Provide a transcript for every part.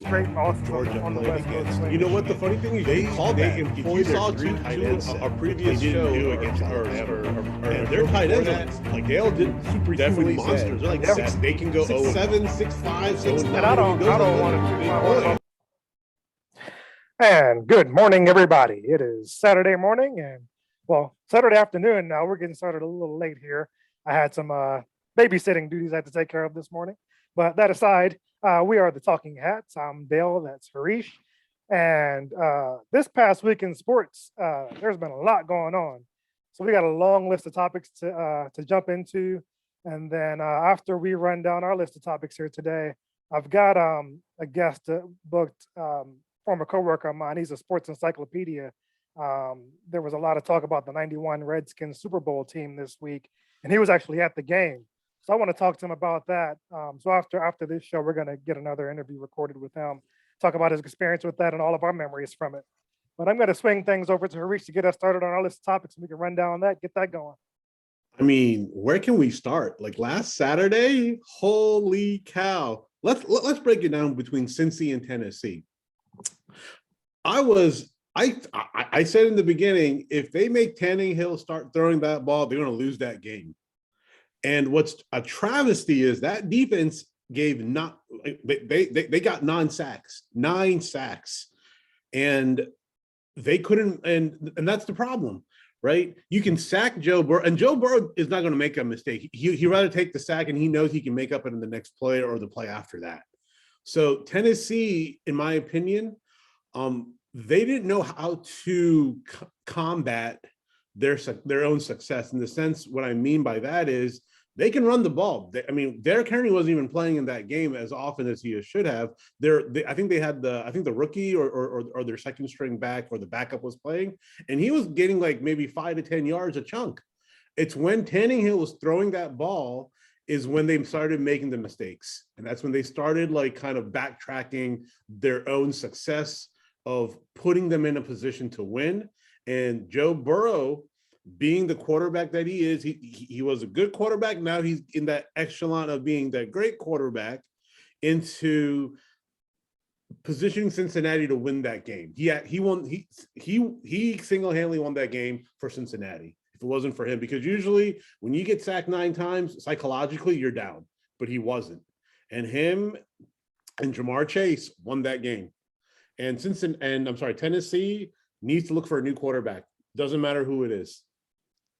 Great losses Georgia on the played West Coast against swing. You know what the funny thing is? You called they that. If you employ their saw three two tight end set, our which previous they didn't show do or, against or, Alabama. and Our their show tight before ends that, are like Dale did super definitely recently said monsters. They're like Yep. they can go six 0 seven, 6'5", Oh, 6'9". And nine. I I mean, don't those I are don't the want to toot big my horn boys. about. And good morning, everybody. It is Saturday morning and Saturday afternoon now. We're getting started a little late here. I had some babysitting duties I had to take care of this morning. But that aside, we are the Talking Hats. I'm Dale, that's Harish. And this past week in sports, there's been a lot going on. So we got a long list of topics to jump into. And then after we run down our list of topics here today, I've got a guest booked, former coworker of mine. He's a sports encyclopedia. There was a lot of talk about the '91 Redskins Super Bowl team this week, and he was actually at the game. So I want to talk to him about that. So after this show, we're going to get another interview recorded with him, talk about his experience with that and all of our memories from it. But I'm going to swing things over to Harish to get us started on our list of topics, and we can run down that, get that going. I mean, where can we start? Like last Saturday, holy cow! Let's break it down between Cincy and Tennessee. I said in the beginning, if they make Tannehill start throwing that ball, they're going to lose that game. And what's a travesty is that defense gave not they got 9 sacks, and they couldn't, and that's the problem, right? You can sack Joe Burrow, and Joe Burrow is not going to make a mistake. He rather take the sack, and he knows he can make up it in the next play or the play after that. So Tennessee, in my opinion, they didn't know how to combat their own success. In the sense, what I mean by that is they can run the ball. Derrick Henry wasn't even playing in that game as often as he should have. I think they had the rookie or their second string back or the backup was playing, and he was getting like maybe 5 to 10 yards a chunk. It's when Tannehill was throwing that ball is when they started making the mistakes, and that's when they started like kind of backtracking their own success of putting them in a position to win. And Joe Burrow, being the quarterback that he is, he was a good quarterback. Now he's in that echelon of being that great quarterback into positioning Cincinnati to win that game. He won. He single-handedly won that game for Cincinnati. If it wasn't for him, because usually when you get sacked 9 times, psychologically you're down, but he wasn't. And him and Jamar Chase won that game. And Tennessee needs to look for a new quarterback. Doesn't matter who it is.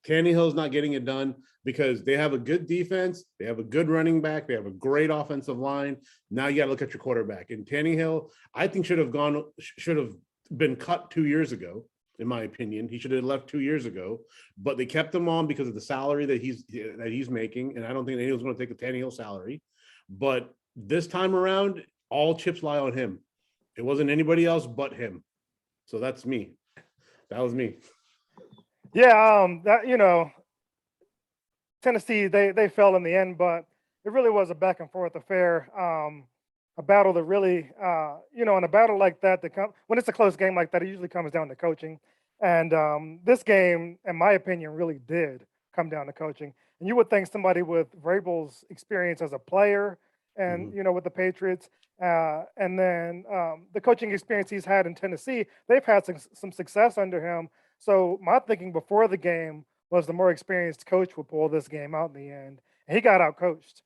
Tannehill's not getting it done because they have a good defense, they have a good running back, they have a great offensive line. Now you got to look at your quarterback. And Tannehill, I think should have been cut 2 years ago. In my opinion, he should have left 2 years ago. But they kept him on because of the salary that he's making, and I don't think anyone's going to take the Tannehill salary. But this time around, all chips lie on him. It wasn't anybody else but him. So that's me. That was me. Yeah, Tennessee they fell in the end, but it really was a back and forth affair. A battle that really, in a battle like that, when it's a close game like that, it usually comes down to coaching. And this game, in my opinion, really did come down to coaching. And you would think somebody with Vrabel's experience as a player and, Mhm. with the Patriots, and then the coaching experience he's had in Tennessee, they've had some success under him. So my thinking before the game was the more experienced coach would pull this game out in the end. And he got out coached.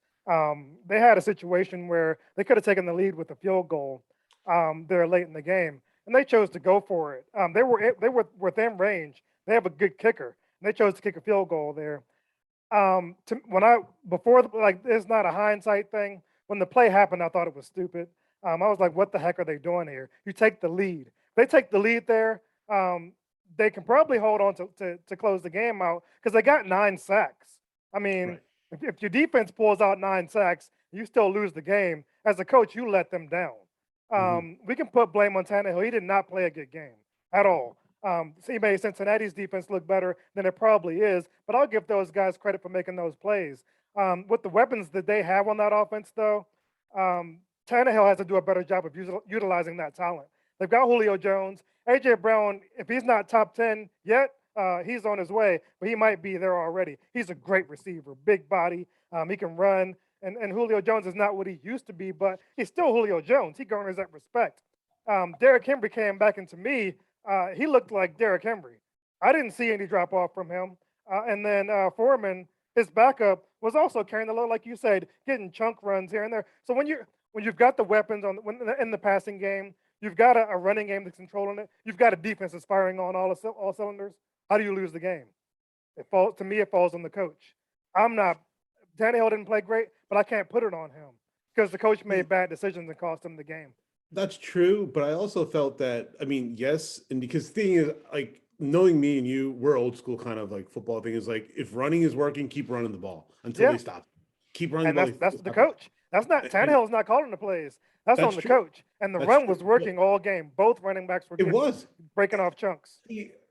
They had a situation where they could have taken the lead with a field goal there late in the game, and they chose to go for it. They were within range. They have a good kicker, and they chose to kick a field goal there. When I before like it's not a hindsight thing. When the play happened, I thought it was stupid. I was like, "What the heck are they doing here?" You take the lead. If they take the lead there. They can probably hold on to close the game out because they got 9 sacks. I mean, Right. if your defense pulls out 9 sacks, you still lose the game. As a coach, you let them down. Mhm. We can put blame on Tannehill. He did not play a good game at all. So he made Cincinnati's defense look better than it probably is, but I'll give those guys credit for making those plays. With the weapons that they have on that offense, though, Tannehill has to do a better job of utilizing that talent. They've got Julio Jones. AJ Brown, if he's not top 10 yet, he's on his way, but he might be there already. He's a great receiver, big body. He can run. and Julio Jones is not what he used to be, but he's still Julio Jones. He garners that respect. Derrick Henry came back, and to me, he looked like Derrick Henry. I didn't see any drop off from him. And then Foreman, his backup, was also carrying the load, like you said, getting chunk runs here and there. So when you've got the weapons in the passing game, you've got a running game that's controlling it. You've got a defense that's firing on all cylinders. How do you lose the game? To me, it falls on the coach. I'm not. Tannehill didn't play great, but I can't put it on him because the coach made bad decisions and cost him the game. That's true, but I also felt that, I mean, yes, and because the thing is, like, knowing me and you, we're old school kind of like football thing is like, if running is working, keep running the ball until they stop. Keep running And the ball. that's the coach. That's not Tannehill's not calling the plays. That's on the coach. And the run was working all game. Both running backs were breaking off chunks.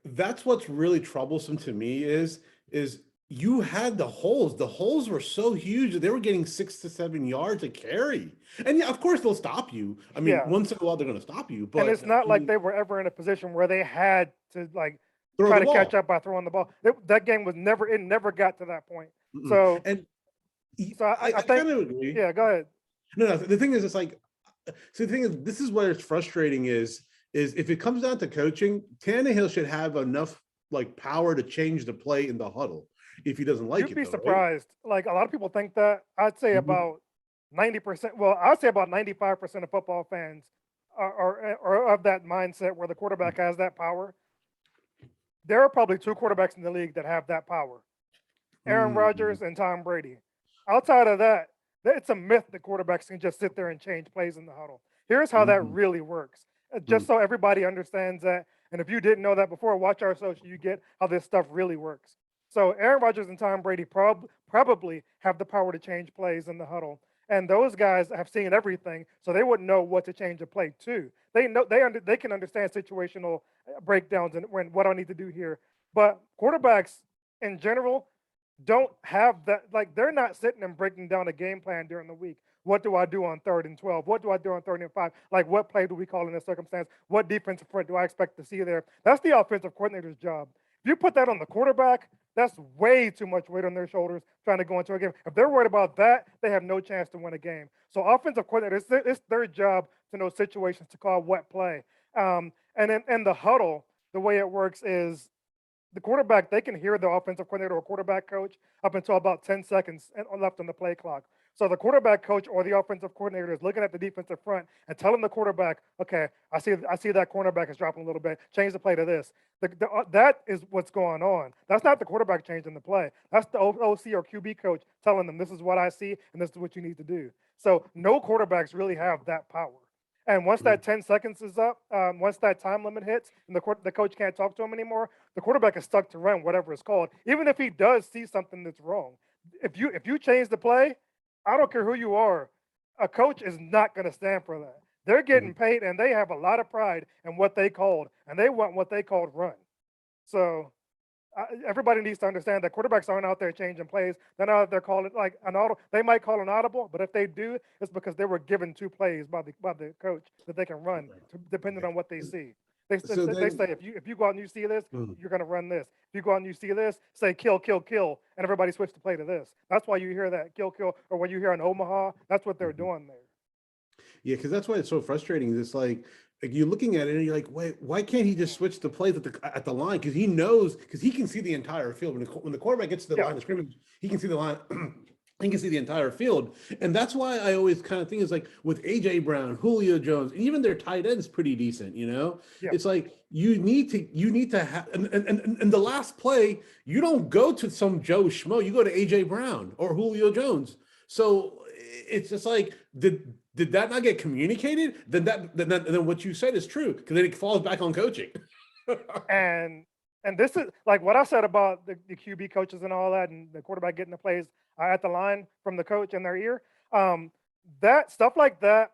That's what's really troublesome to me is you had the holes. The holes were so huge that they were getting 6 to 7 yards a carry. And yeah, of course they'll stop you. I mean, once in a while they're going to stop you. But and it's not like they were ever in a position where they had to like try to catch up by throwing the ball. That game was never got to that point. So I kind of agree. Yeah, go ahead. No, the thing is, it's like, so the thing is, this is what is frustrating is if it comes down to coaching, Tannehill should have enough like power to change the play in the huddle. If he doesn't like it, you'd be surprised. Right? Like a lot of people think that. I'd say about 90%. Well, I'd say about 95% of football fans are of that mindset where the quarterback has that power. There are probably 2 quarterbacks in the league that have that power: Aaron Rodgers and Tom Brady. Outside of that, it's a myth that quarterbacks can just sit there and change plays in the huddle. Here's how that really works. Just so everybody understands that. And if you didn't know that before, watch our social. You get how this stuff really works. So Aaron Rodgers and Tom Brady probably have the power to change plays in the huddle. And those guys have seen everything, so they wouldn't know what to change a play to. They know they can understand situational breakdowns and what I need to do here. But quarterbacks in general don't have that. Like they're not sitting and breaking down a game plan during the week. What do I do on 3rd and 12? What do I do on 3rd and 5? Like what play do we call in this circumstance? What defensive front do I expect to see there? That's the offensive coordinator's job. If you put that on the quarterback, that's way too much weight on their shoulders trying to go into a game. If they're worried about that, they have no chance to win a game. So offensive coordinators, it's their job to know situations to call what play. And in the huddle, the way it works is the quarterback, they can hear the offensive coordinator or quarterback coach up until about 10 seconds left on the play clock. So the quarterback coach or the offensive coordinator is looking at the defensive front and telling the quarterback, okay, I see that cornerback is dropping a little bit. Change the play to this. That is what's going on. That's not the quarterback changing the play. That's the OC or QB coach telling them, this is what I see and this is what you need to do. So no quarterbacks really have that power. And once that 10 seconds is up, once that time limit hits and the coach can't talk to him anymore, the quarterback is stuck to run whatever it's called, even if he does see something that's wrong. If you change the play, I don't care who you are, a coach is not going to stand for that. They're getting paid, and they have a lot of pride in what they called, and they want what they called run. So everybody needs to understand that quarterbacks aren't out there changing plays. They're not out there calling like an audible. They might call an audible, but if they do, it's because they were given 2 plays by the coach that they can run, depending on what they see. They say if you go out and you see this, you're going to run this. If you go out and you see this, say kill, kill, kill, and everybody switch to play to this. That's why you hear that kill, kill, or when you hear in Omaha, that's what they're doing there. Yeah, because that's why it's so frustrating. It's like you're looking at it and you're like, wait, why can't he just switch the plays at the line? Because he knows, because he can see the entire field. When the quarterback gets to the line of scrimmage, he can see the line. He can see the entire field. And that's why I always kind of think is like with AJ Brown, Julio Jones, and even their tight end is pretty decent, you know? Yeah. It's like you need to have and the last play, you don't go to some Joe Schmo, you go to AJ Brown or Julio Jones. So it's just like did that not get communicated? Then what you said is true, because then it falls back on coaching. And this is like what I said about the QB coaches and all that, and the quarterback getting the plays at the line from the coach in their ear. That stuff like that,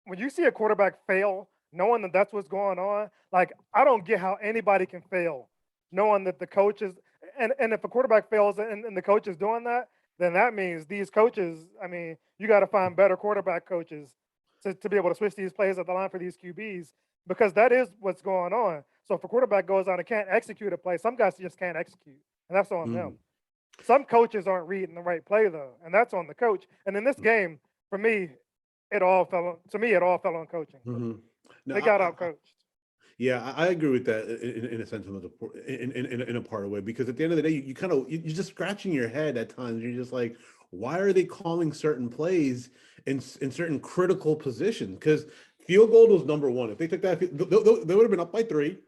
when you see a quarterback fail, knowing that that's what's going on, like I don't get how anybody can fail, knowing that the coach is, and if a quarterback fails and the coach is doing that, then that means these coaches, I mean, you got to find better quarterback coaches to be able to switch these plays at the line for these QBs, because that is what's going on. So if a quarterback goes out and can't execute a play, some guys just can't execute, and that's on them. Some coaches aren't reading the right play though, and that's on the coach. And in this game, for me, it all fell on coaching. Mhm. No, They got out coached. yeah, I agree with that in a sense of in a part of way, because at the end of the day, you kind of you're just scratching your head at times. You're just like, why are they calling certain plays in certain critical positions? Because field goal was number one. If they took that, they would have been up by 3.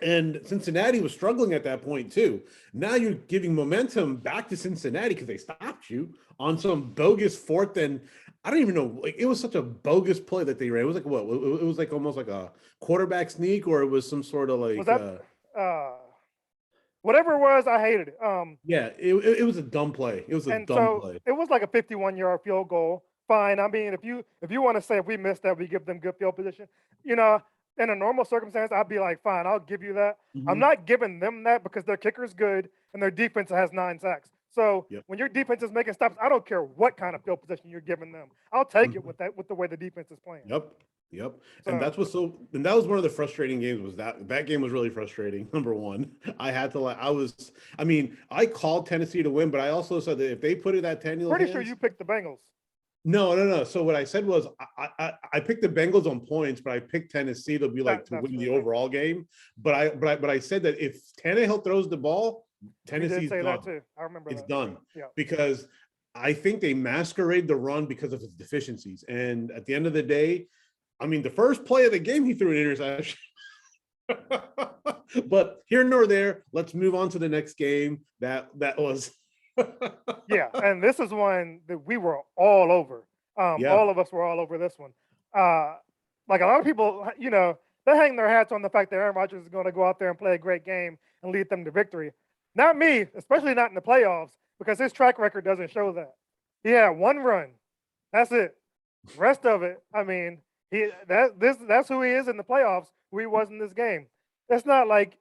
And Cincinnati was struggling at that point too. Now you're giving momentum back to Cincinnati because they stopped you on some bogus fourth, and I don't even know. Like, it was such a bogus play that they ran. It was like what? It was like almost like a quarterback sneak, or it was some sort of Was like that whatever it was? I hated it. yeah. It was a dumb play. It was a And dumb so play. it was like a 51-yard field goal. Fine. I mean, if you want to say if we missed that, we give them good field position. You know, in a normal circumstance, I'd be like, fine, I'll give you that. I'm Mhm. not giving them that because their kicker is good and their defense has 9 sacks. So Yep. when your defense is making stops, I don't care what kind of field position you're giving them. I'll take it Mhm. with the way the defense is playing. Yep. Yep. And So that was one of the frustrating games. Was that game was really frustrating. Number one, I had to like I mean, I called Tennessee to win, but I also said that if they put it at Daniel pretty sure hands, you picked the Bengals. no. So what I said was I picked the Bengals on points, but I picked Tennessee to be like to That's win the right. overall game. But I said that if Tannehill throws the ball, We did Tennessee's say that done. too. I remember It's that. done Yeah. because I think they masquerade the run because of his deficiencies. And at the end of the day, I mean, the first play of the game, he threw an interception. But here nor there, let's move on to the next game. That was Yeah, and this is one that we were all over. yeah. All of us were all over this one. Uh, like a lot of people, they hang their hats on the fact that Aaron Rodgers is going to go out there and play a great game and lead them to victory. Not me, especially not in the playoffs, because his track record doesn't show that. He had one run. That's it. Rest of it, I mean, that's who he is in the playoffs. Who he was in this game. It's not like,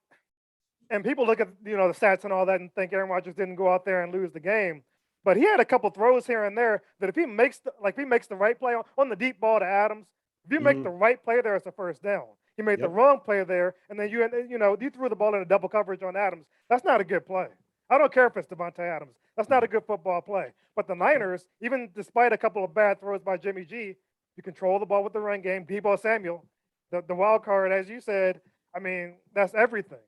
and people look at the stats and all that and think Aaron Rodgers didn't go out there and lose the game, but he had a couple throws here and there that if he makes the right play on the deep ball to Adams, if you make the Mhm. right play there, it's a first down. He made the Yep. wrong play there, and then you threw the ball in a double coverage on Adams. That's not a good play. I don't care if it's Devontae Adams. That's not a good football play. But the Niners, even despite a couple of bad throws by Jimmy G, you control the ball with the run game. Debo Samuel, the wild card, as you said. I mean, that's everything.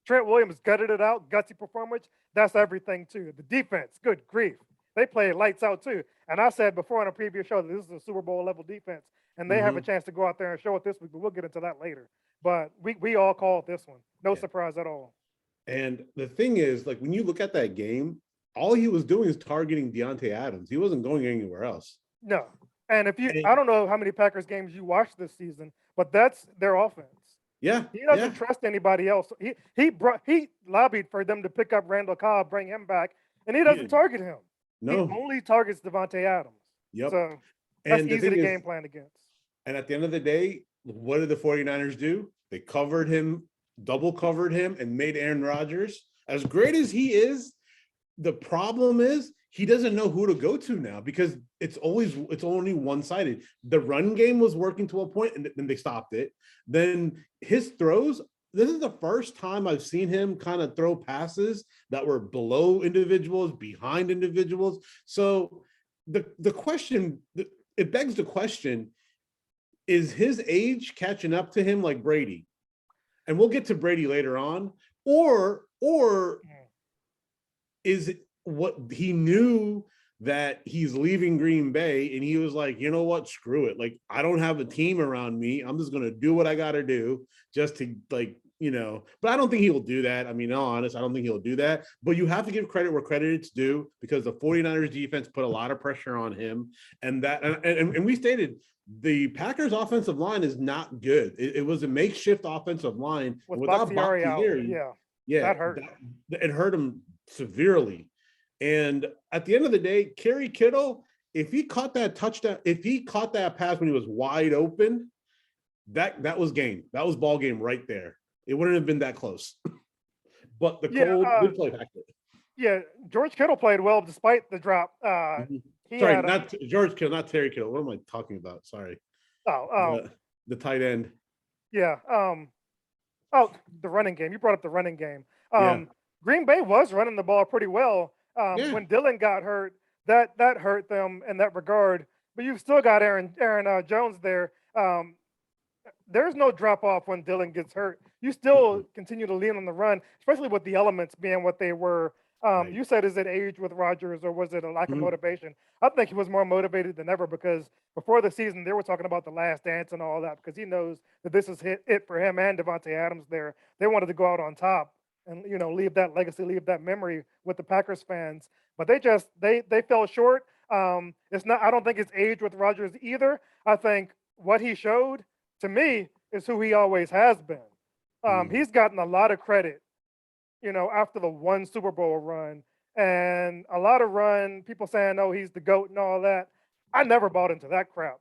Trent Williams gutted it out, gutsy performance. That's everything too. The defense, good grief, they played lights out too. And I said before on a previous show that this is a Super Bowl level defense, and they have a Mhm. chance to go out there and show it this week. But we'll get into that later. But we all called this one. No Yeah. surprise at all. And the thing is, like when you look at that game, all he was doing is targeting Deontay Adams. He wasn't going anywhere else. No. And I And don't know how many Packers games you watched this season, but that's their offense. yeah, He yeah, doesn't trust anybody else. He lobbied for them to pick up Randall Cobb, bring him back, and he he doesn't didn't. target him. He No. only targets Devontae Adams. Yep. So that's And the easy to thing is, game plan against. and at the end of the day, what did the 49ers do? They covered him, double covered him, and made Aaron Rodgers. As great as he is, the problem is he doesn't know who to go to now because it's only one-sided. The run game was working to a point, and then they stopped it. Then his throws, this is the first time I've seen him kind of throw passes that were below individuals, behind individuals. So the question, it begs the question, is his age catching up to him like Brady? And we'll get to Brady later on, or is it what he knew that he's leaving Green Bay and he was like, you know what, screw it. Like, I don't have a team around me. I'm just going to do what I got to do just to but I don't think he will do that. I mean, honest, I don't think he'll do that, but you have to give credit where credit is due because the 49ers defense put a lot of pressure on him. And we stated the Packers offensive line is not good. It was a makeshift offensive line. With And without Bakhtiari out, Bakhtiari, yeah, yeah, that hurt. it hurt him severely. And at the end of the day, Kerry Kittle, if he caught that touchdown, if he caught that pass when he was wide open, that was game. That was ball game right there. It wouldn't have been that close. But the Yeah, cold did play back there. yeah. George Kittle played well despite the drop. Mhm. He Sorry, had not George Kittle, not Terry Kittle. What am I talking about? Sorry. oh The tight end. yeah. The running game. You brought up the running game. Yeah. Green Bay was running the ball pretty well. Yeah. When Dylan got hurt, that hurt them in that regard. But you've still got Aaron Jones there. There's no drop off when Dylan gets hurt. You still Mm-mm. continue to lean on the run, especially with the elements being what they were. Right. You said, is it age with Rodgers or was it a lack of Mhm. motivation? I think he was more motivated than ever because before the season, they were talking about the last dance and all that because he knows that this is it for him and Devontae Adams there. They wanted to go out on top and, leave that legacy, leave that memory with the Packers fans. But they fell short. It's not, I don't think it's age with Rodgers either. I think what he showed to me is who he always has been. Mm. He's gotten a lot of credit, after the one Super Bowl run and a lot of run, people saying, oh, he's the GOAT and all that. I never bought into that crap.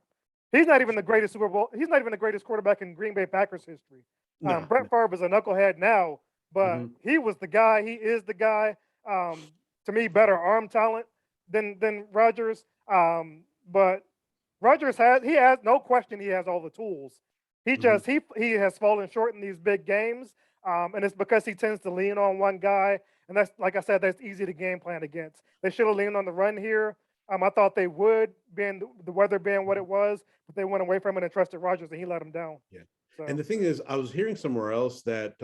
He's not even the greatest he's not even the greatest quarterback in Green Bay Packers history. No. Brett Favre is a knucklehead now, but Mhm. he was the guy. He is the guy. To me, better arm talent than Rodgers. But Rodgers has no question he has all the tools. He Mhm. just he has fallen short in these big games, and it's because he tends to lean on one guy, and that's like I said, that's easy to game plan against. They should have leaned on the run here. I thought they would, being the weather being what it was, but they went away from it and trusted Rodgers, and he let them down. Yeah. And So the thing is, I was hearing somewhere else that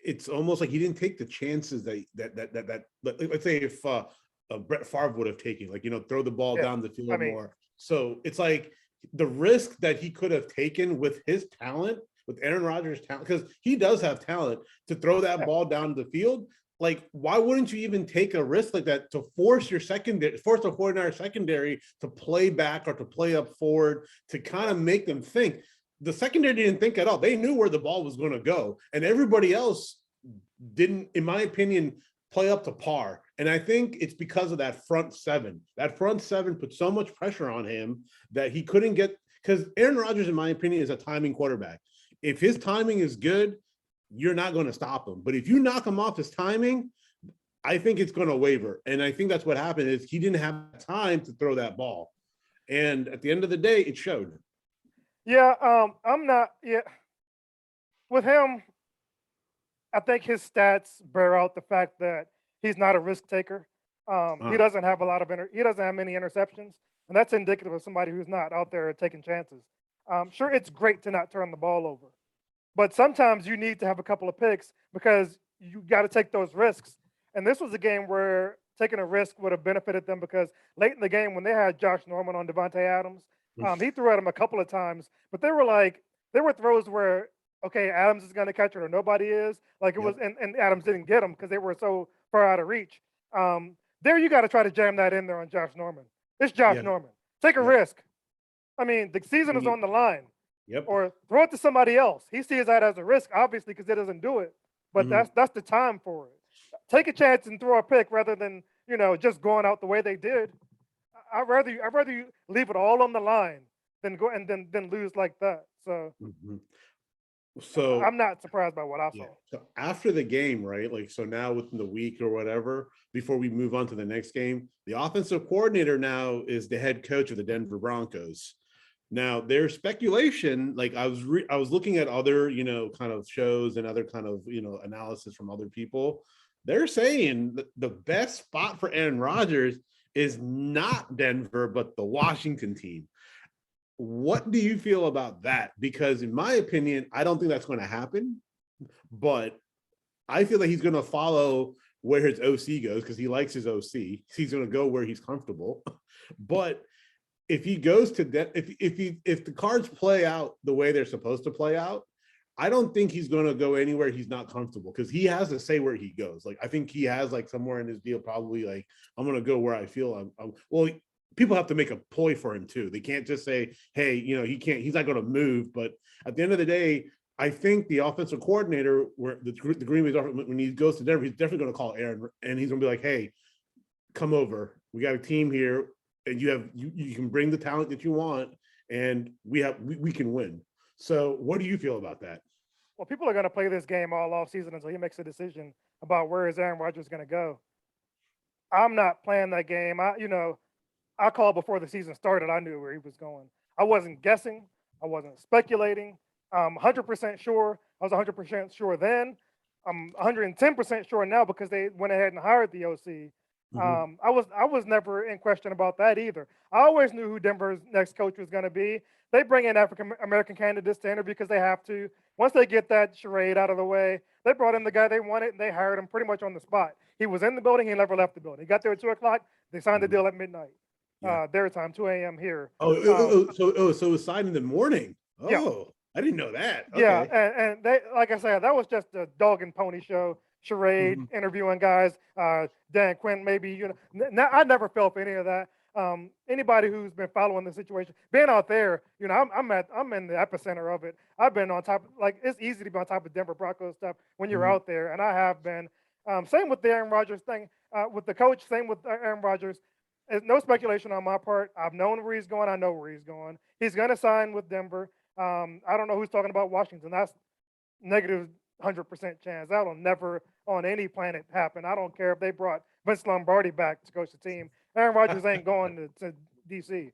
it's almost like he didn't take the chances let's say if Brett Favre would have taken, like, throw the ball yeah, down the I field mean, more. So it's like the risk that he could have taken with his talent, with Aaron Rodgers' talent, because he does have talent to throw that yeah, ball down the field. Like, why wouldn't you even take a risk like that to force the 49er secondary to play back or to play up forward to kind yeah. of make them think? The secondary didn't think at all. They knew where the ball was going to go, and everybody else didn't, in my opinion, play up to par. And I think it's because of that front seven. That front seven put so much pressure on him that he couldn't get, because Aaron Rodgers, in my opinion, is a timing quarterback. If his timing is good, you're not going to stop him. But if you knock him off his timing, I think it's going to waver. And I think that's what happened is he didn't have time to throw that ball. And at the end of the day, it showed. Yeah, I'm not. Yeah, with him, I think his stats bear out the fact that he's not a risk taker. He Uh, doesn't have a lot of he doesn't have many interceptions, and that's indicative of somebody who's not out there taking chances. Sure, it's great to not turn the ball over, but sometimes you need to have a couple of picks because you got to take those risks. And this was a game where taking a risk would have benefited them because late in the game when they had Josh Norman on Devontae Adams, he threw at him a couple of times, but they were throws where okay, Adams is going to catch it or nobody is. Like it was, yep. and Adams didn't get them because they were so far out of reach. There you got to try to jam that in there on Josh Norman. It's Josh Yeah. Norman. Take a Yep. risk. I mean, the season is on the line Yep. or throw it to somebody else. He sees that as a risk, obviously, because he doesn't do it. But Mhm. that's the time for it. Take a chance and throw a pick rather than just going out the way they did. I'd rather you leave it all on the line than go and then lose like that. So Mhm. So I'm not surprised by what I yeah. saw. So after the game, right? Like, so now within the week or whatever, before we move on to the next game, the offensive coordinator now is the head coach of the Denver Broncos. Now, there's speculation. Like, I was looking at other, kind of shows and other kind of, analysis from other people. They're saying that the best spot for Aaron Rodgers is not Denver, but the Washington team. What do you feel about that? Because in my opinion, I don't think that's going to happen, but I feel that he's going to follow where his OC goes because he likes his OC. He's going to go where he's comfortable. But if he goes to if the cards play out the way they're supposed to play out, I don't think he's going to go anywhere he's not comfortable because he has to say where he goes. Like, I think he has like somewhere in his deal probably like, I'm going to go where I feel well, people have to make a ploy for him too. They can't just say, hey, he's not going to move. But at the end of the day, I think the offensive coordinator, where the Green Bay's when he goes to Denver, he's definitely going to call Aaron, and he's going to be like, "Hey, come over. We got a team here, and you can bring the talent that you want, and we can win." So, what do you feel about that? Well, people are going to play this game all off season until he makes a decision about where is Aaron Rodgers going to go. I'm not playing that game. I called before the season started. I knew where he was going. I wasn't guessing. I wasn't speculating. I'm 100% sure. I was 100% sure then. I'm 110% sure now because they went ahead and hired the OC. Mhm. I was never in question about that either. I always knew who Denver's next coach was going to be. They bring in African American candidates to interview because they have to. Once they get that charade out of the way, they brought in the guy they wanted and they hired him pretty much on the spot. He was in the building. He never left the building. He got there at 2 o'clock. They signed the Mhm. deal at midnight. Yeah. Their time, 2 a.m. here. So it was signed in the morning. Yeah, Oh, I didn't know that. yeah, Okay. and they, like I said, that was just a dog and pony show, charade, Mhm. interviewing guys. Dan Quinn, maybe I never fell for any of that. Anybody who's been following the situation, being out there, I'm in the epicenter of it. I've been on top. Like it's easy to be on top of Denver Broncos stuff when you're Mhm. out there, and I have been. Same with the Aaron Rodgers thing, with the coach. Same with Aaron Rodgers. There's no speculation on my part. I've known where he's going. I know where he's going. He's going to sign with Denver. I don't know who's talking about Washington. That's negative 100% chance. That'll never on any planet happen. I don't care if they brought Vince Lombardi back to coach the team. Aaron Rodgers ain't going to DC.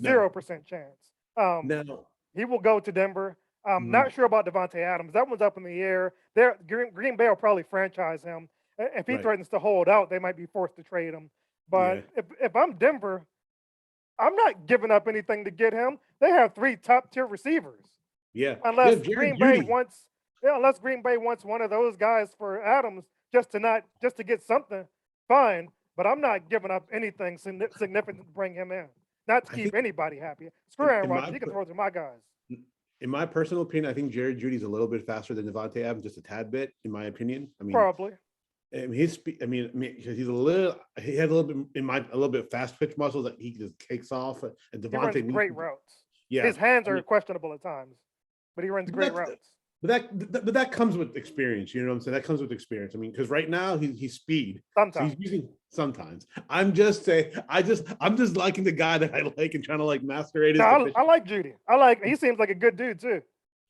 No. 0% chance. Um, No. he will go to Denver. I'm Mhm. not sure about Devontae Adams. That one's up in the air. Green Bay will probably franchise him. If he Right. threatens to hold out, they might be forced to trade him. Yeah. But if I'm Denver, I'm not giving up anything to get him. They have 3 top-tier receivers. Yeah. Yeah. Unless Jerry Green Bay Judy. wants, yeah, unless Green Bay wants one of those guys for Adams just to get something, fine. But I'm not giving up anything significant to bring him in. Not to I keep think anybody happy. Screw in, Aaron in Rodgers. my He can per- throw it to my guys. in my personal opinion, I think Jerry Judy's a little bit faster than Devontae Adams, just a tad bit, in my opinion. Probably. I mean, because he has a little bit a little bit fast pitch muscles that he just takes off. And He runs Devontae needs great to, routes. yeah. His hands I are mean, questionable at times, but he runs but great that's routes. but that comes with experience. You know what I'm saying? That comes with experience. I mean, because right now he's speed, so he's Sometimes. using sometimes. I'm just liking the guy that I like and trying to like masquerade No, his I deficiency. like Judy. He seems like a good dude too. I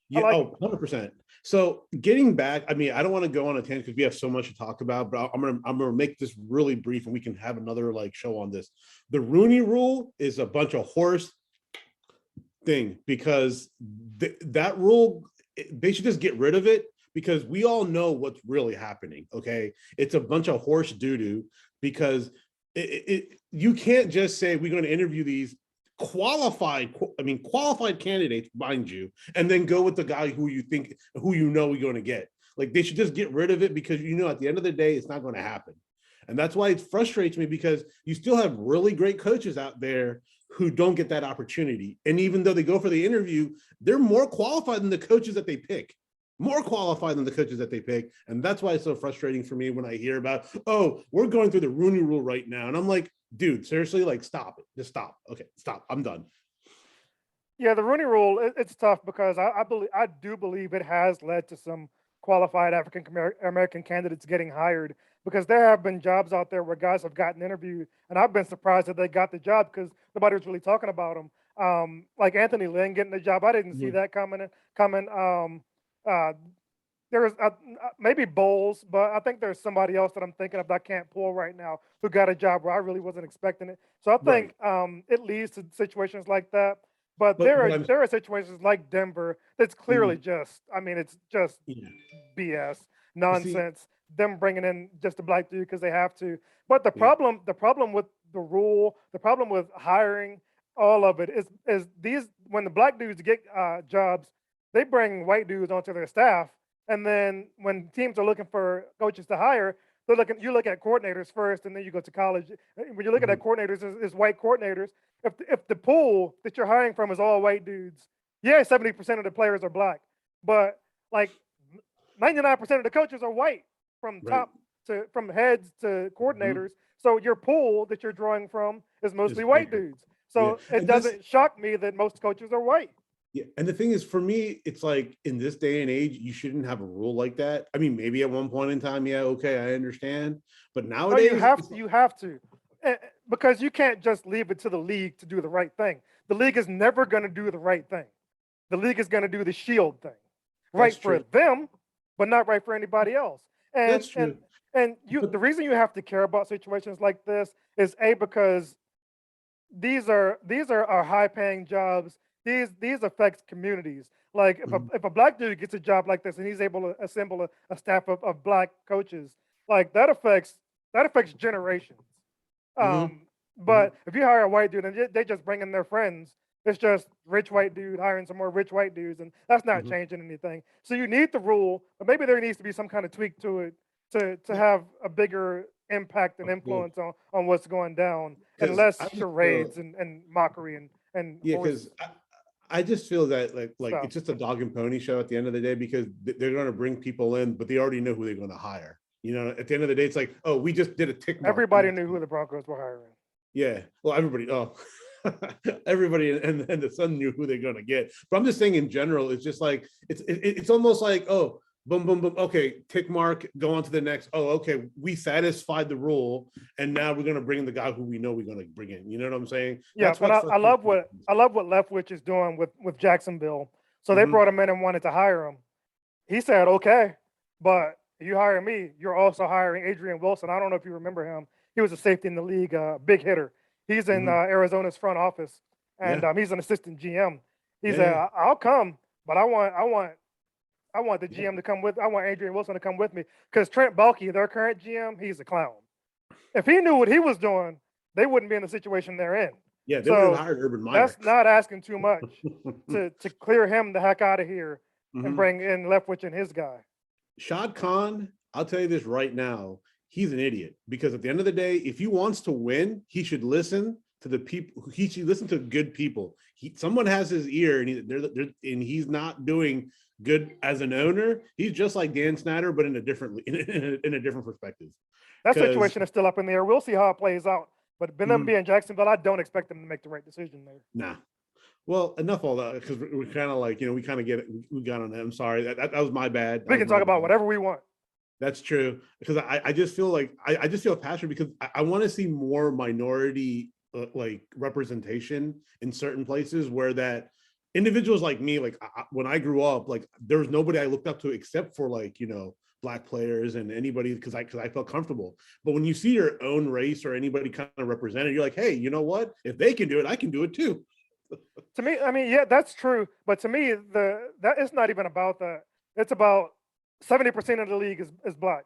Yeah, like him. oh, 100%. So getting back, I mean, I don't want to go on a tangent because we have so much to talk about, but I'm gonna make this really brief and we can have another like show on this. The Rooney rule is a bunch of horse thing because that rule, they should just get rid of it because we all know what's really happening. Okay, it's a bunch of horse doo-doo because you can't just say we're going to interview these qualified candidates, mind you, and then go with the guy who you know we're going to get. Like they should just get rid of it because at the end of the day it's not going to happen. And that's why it frustrates me because you still have really great coaches out there who don't get that opportunity. And even though they go for the interview, they're more qualified than the coaches that they pick. More qualified than the coaches that they pick. And that's why it's so frustrating for me when I hear about, oh, we're going through the Rooney rule right now. And I'm like, dude, seriously, like stop it. Just stop. Okay, stop. I'm done. Yeah, the Rooney Rule, it's tough because I do believe it has led to some qualified African American candidates getting hired because there have been jobs out there where guys have gotten interviewed, and I've been surprised that they got the job because nobody was really talking about them. Like Anthony Lynn getting the job, I didn't see Mhm. that coming. Uh, there was maybe Bowles, but I think there's somebody else that I'm thinking of that I can't pull right now who got a job where I really wasn't expecting it. So I Right. think it leads to situations like that. But But I'm there are situations like Denver that's clearly mhm, just, I mean, it's just yeah. BS, See, nonsense. Them bringing in just a black dude because they have to. But yeah. the problem with the rule, the problem with hiring, all of it is these when the black dudes get jobs, they bring white dudes onto their staff, and then when teams are looking for coaches to hire, you look at coordinators first, and then you go to college. When you're looking at Mhm. coordinators, is white coordinators. If the pool that you're hiring from is all white dudes, yeah, 70% of the players are black, but like 99% of the coaches are white from Right. from heads to Mhm. coordinators. So your pool that you're drawing from is Is mostly white bigger. dudes. Yeah. So it And this doesn't shock me that most coaches are white. Yeah, and the thing is, for me, it's like in this day and age, you shouldn't have a rule like that. I mean, maybe at one point in time, yeah, okay, I understand. But No, nowadays, it's you have to, because you can't just leave it to the league to do the right thing. The league is never going to do the right thing. The league is going to do the shield thing, that's right for true. them, but not right for anybody else. And That's and true. and the But reason you have to care about situations like this is because these are high paying jobs. These affects communities. Like mhm, if a black dude gets a job like this and he's able to assemble a staff of black coaches, like that affects generations. Hmm. But if you hire a white dude and they just bring in their friends, it's just rich white dude hiring some more rich white dudes, and that's not Hmm. changing anything. So you need the rule, but maybe there needs to be some kind of tweak to it to Yeah, have a bigger impact and absolutely. influence on what's going down, and Because less I just feel, charades and mockery and yeah, horse because I just feel that like stuff. it's just a dog and pony show at the end of the day because they're going to bring people in, but they already know who they're going to hire. You know, at the end of the day, it's like, oh, we just did a tick mark, and Everybody that's knew who it. the Broncos were hiring. Yeah. Well, everybody. Oh, everybody, and the Sun knew who they're going to get. But I'm just saying, in general, it's just like it's almost like, oh, boom, boom, boom. Okay, tick mark. Go on to the next. Oh, okay, we satisfied the rule, and now we're going to bring in the guy who we know we're going to bring in. You know what I'm saying? Yeah, That's and what I frustrates love me. what Leftwich is doing with Jacksonville. So they Mm-hmm. brought him in and wanted to hire him. He said, "Okay, but you hire me, you're also hiring Adrian Wilson." I don't know if you remember him. He was a safety in the league, big hitter. He's in Mm-hmm. Arizona's front office, and Yeah. he's an assistant GM. He Yeah. said, Yeah. "I'll come, but I want the Yeah. GM to come with. I want Adrian Wilson to come with me because Trent Baalke, their current GM, he's a clown. If he knew what he was doing, they wouldn't be in the situation they're in. Yeah. They would have So hired Urban that's Meyer. not asking too much to clear him the heck out of here and Mm-hmm. bring in Leftwich and his guy." Shad Khan, I'll tell you this right now, he's an idiot because at the end of the day, if he wants to win, he should listen to the people. He should listen to good people. Someone has his ear, and and he's not doing good as an owner. He's just like Dan Snyder, but in a different in a different perspective. That Because situation is still up in the air. We'll see how it plays out. But them being Jacksonville, I don't expect them to make the right decision there. nah. Well, enough all that because we're kind of like we kind of get it. We got on that. I'm sorry that was my bad. That We was can my talk about bad. whatever we want. That's true because I just feel like I just feel passionate because I want to see more minority like representation in certain places where that individuals like me like when I grew up like there was nobody I looked up to except for like black players and anybody because I felt comfortable. But when you see your own race or anybody kind of represented, you're like, hey, you know what? If they can do it, I can do it too. To me, I mean, yeah, that's true. But to me, that it's not even about that. It's about 70% of the league is black.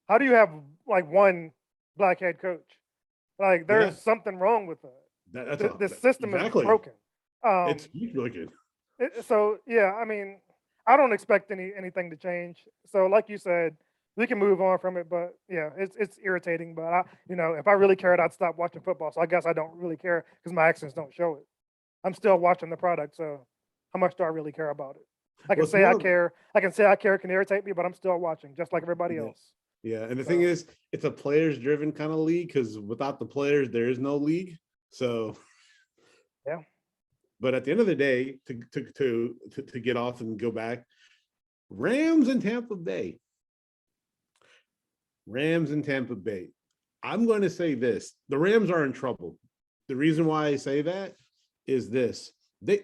How do you have like one black head coach? Like, Yeah, there's something wrong with that. that's The system is exactly. broken. It's really good. So yeah, I mean, I don't expect anything to change. So like you said, we can move on from it. But yeah, it's irritating. But if I really cared, I'd stop watching football. So I guess I don't really care because my actions don't show it. I'm still watching the product. So how much do I really care about it? I can Well, it's say I more. care. I can say I care. It can irritate me, but I'm still watching, just like everybody Yeah. else. Yeah, and the thing So is, it's a players-driven kind of league because without the players, there is no league. So, yeah, but at the end of the day, to get off and go back, Rams and Tampa Bay, Rams and Tampa Bay. I'm going to say this: the Rams are in trouble. The reason why I say that is this: they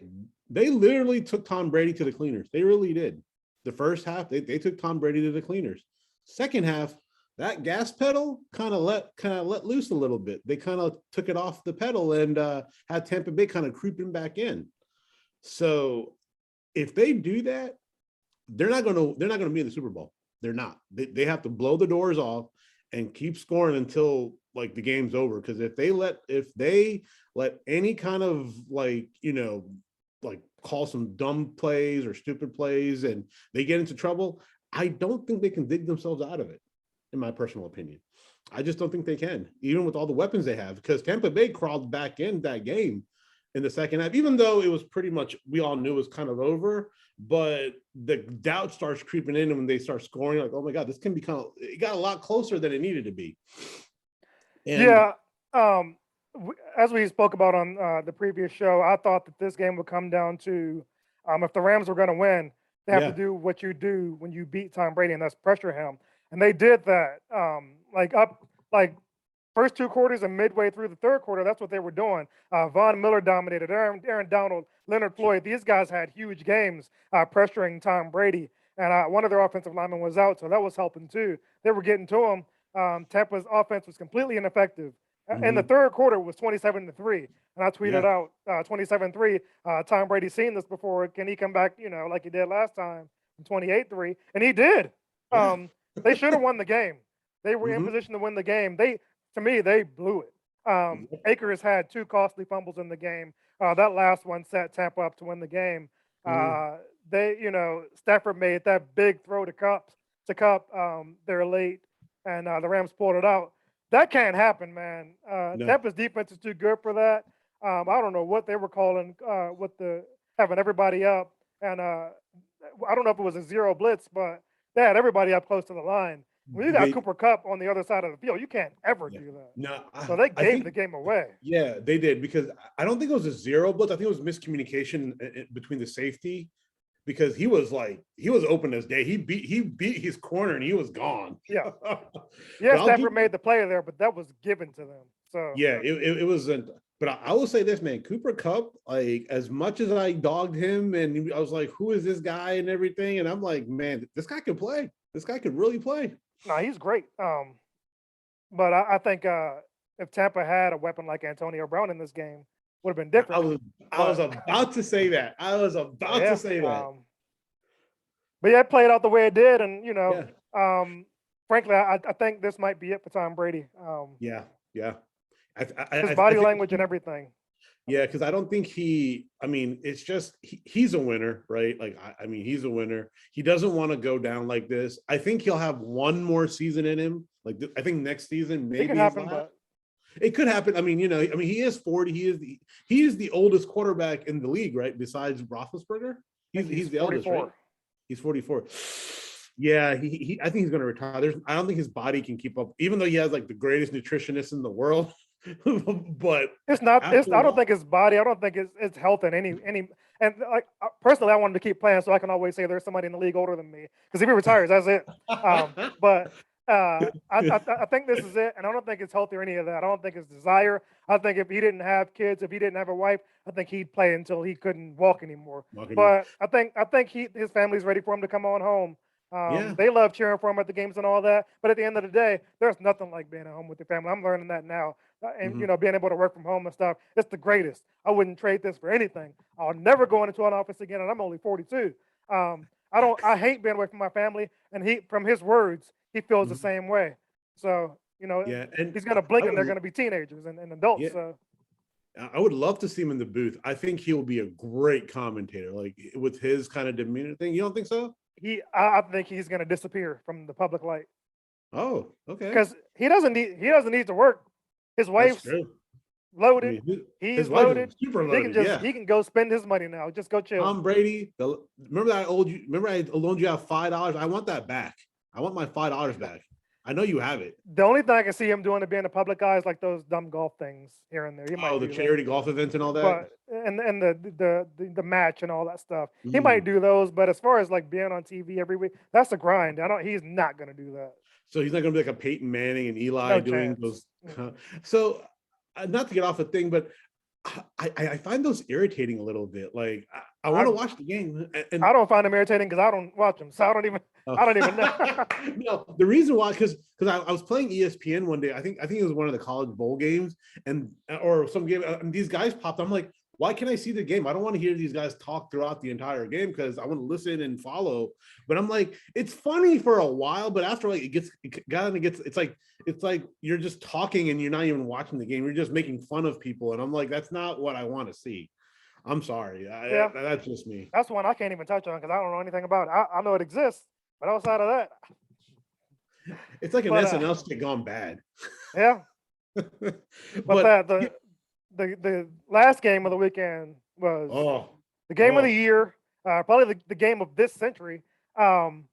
literally took Tom Brady to the cleaners. They really did. The first half, they took Tom Brady to the cleaners. Second half, that gas pedal kind of let loose a little bit. They kind of took it off the pedal and had Tampa Bay kind of creeping back in. So if they do that, they're not gonna be in the Super Bowl. They're not. They have to blow the doors off and keep scoring until like the game's over. Because if they let any kind of like call some dumb plays or stupid plays and they get into trouble, I don't think they can dig themselves out of it, in my personal opinion. I just don't think they can, even with all the weapons they have, because Tampa Bay crawled back in that game in the second half, even though it was pretty much, we all knew it was kind of over, but the doubt starts creeping in when they start scoring, like, oh my God, this can be it got a lot closer than it needed to be. And yeah. As we spoke about on the previous show, I thought that this game would come down to if the Rams were going to win, they have to yeah, do what you do when you beat Tom Brady, and that's pressure him. And they did that. Like first two quarters and midway through the third quarter, that's what they were doing. Von Miller dominated. Aaron Donald, Leonard Floyd. These guys had huge games pressuring Tom Brady, and one of their offensive linemen was out, so that was helping too. They were getting to him. Tampa's offense was completely ineffective. And the mm-hmm, third quarter was 27-3. And I tweeted yeah, out 27-3. Tom Brady's seen this before. Can he come back, like he did last time, 28-3? And he did. yeah, They should have won the game. They were in mm-hmm, position to win the game. To me, they blew it. Akers had 2 costly fumbles in the game. That last one set Tampa up to win the game. Mhm. Stafford made that big throw to Cup. They're late, and the Rams pulled it out. That can't happen, man. No. Tampa's defense is too good for that. I don't know what they were calling with the having everybody up, and I don't know if it was a zero blitz, but they had everybody up close to the line. When you got They Cooper Cup on the other side of the field, you can't ever yeah. do that. No, So they I gave the think game away. yeah, they did because I don't think it was a zero blitz. I think it was miscommunication between the safety because he was open as day. He beat his corner and he was gone. Yeah. But Yeah, I'll give Stafford made the play there, but that was given to them. So yeah, it wasn't. But I will say this, man, Cooper Cup, like as much as I dogged him and I was like, who is this guy and everything, and I'm like, man, this guy could play. This guy could really play. no, he's great. But I think if Tampa had a weapon like Antonio Brown in this game, would have been I different. was I was But about to say that. I was about to yeah, say that. but yeah, it played out the way it did, and Yeah, frankly, I think this might be it for Tom Brady. yeah, yeah. His I body think language and everything. yeah, because I don't think I mean, it's just he's a winner, right? Like, I mean, he's a winner. He doesn't want to go down like this. I think he'll have one more season in him. Like, I think next season, It could maybe his happen, last. but It could happen. I mean, he is 40. He is the oldest quarterback in the league, right? Besides Roethlisberger. I think He's he's the eldest, right? 44. He's 44. Yeah, I think he's gonna retire. I don't think his body can keep up, even though he has like the greatest nutritionist in the world. But It's not. after a I don't while, think his body. I don't think it's health in any. And like personally, I wanted to keep playing so I can always say there's somebody in the league older than me. Because if he retires, that's it. But I think this is it, and I don't think it's healthy or any of that. I don't think it's desire. I think if he didn't have kids, if he didn't have a wife, I think he'd play until he couldn't walk anymore. But I think his family's ready for him to come on home. yeah. They love cheering for him at the games and all that. But at the end of the day, there's nothing like being at home with your family. I'm learning that now. And Mhm. being able to work from home and stuff, it's the greatest. I wouldn't trade this for anything. I'll never go into an office again, and I'm only 42. I hate being away from my family, and from his words, he feels the Mhm. same way. So Yeah, and he's gonna I blink, and they're would, gonna be teenagers and adults. yeah, So I would love to see him in the booth. I think he'll be a great commentator, like with his kind of demeanor thing. You don't think so? I think he's gonna disappear from the public light Oh, okay, because he doesn't need to work. His that's wife's true. I loaded. mean, his He's wife is loaded. super loaded. Yeah, He can go spend his money now. Just go chill. Tom Brady. Remember that I owed you? Remember I loaned you out $5? I want that back. I want my $5 back. I know you have it. The only thing I can see him doing to being a public guy is like those dumb golf things here and there. He Oh, might the do that, charity golf events and all that. but and the match and all that stuff. He Mm. might do those, but as far as like being on TV every week, that's a grind. I don't. He's not gonna do that. So he's not going to be like a Peyton Manning and Eli No doing chance. those. Mm-mm. So, not to get off a thing, but I find those irritating a little bit. Like I want I to watch the game, and I don't find him irritating because I don't watch him, so I don't even know. no, the reason why, because I was playing ESPN one day. I think it was one of the college bowl games, and or some game, and these guys popped. I'm like, why can't I see the game? I don't want to hear these guys talk throughout the entire game because I want to listen and follow. But I'm like, it's funny for a while, but after like it's like you're just talking and you're not even watching the game. You're just making fun of people, and I'm like, that's not what I want to see. I'm sorry, Yeah, that's just me. that's one I can't even touch on because I don't know anything about it. I know it exists, but outside of that, It's like an but SNL skit gone bad. yeah. But But the last game of the weekend was oh, the game of the oh, year, probably the game of this century. Um,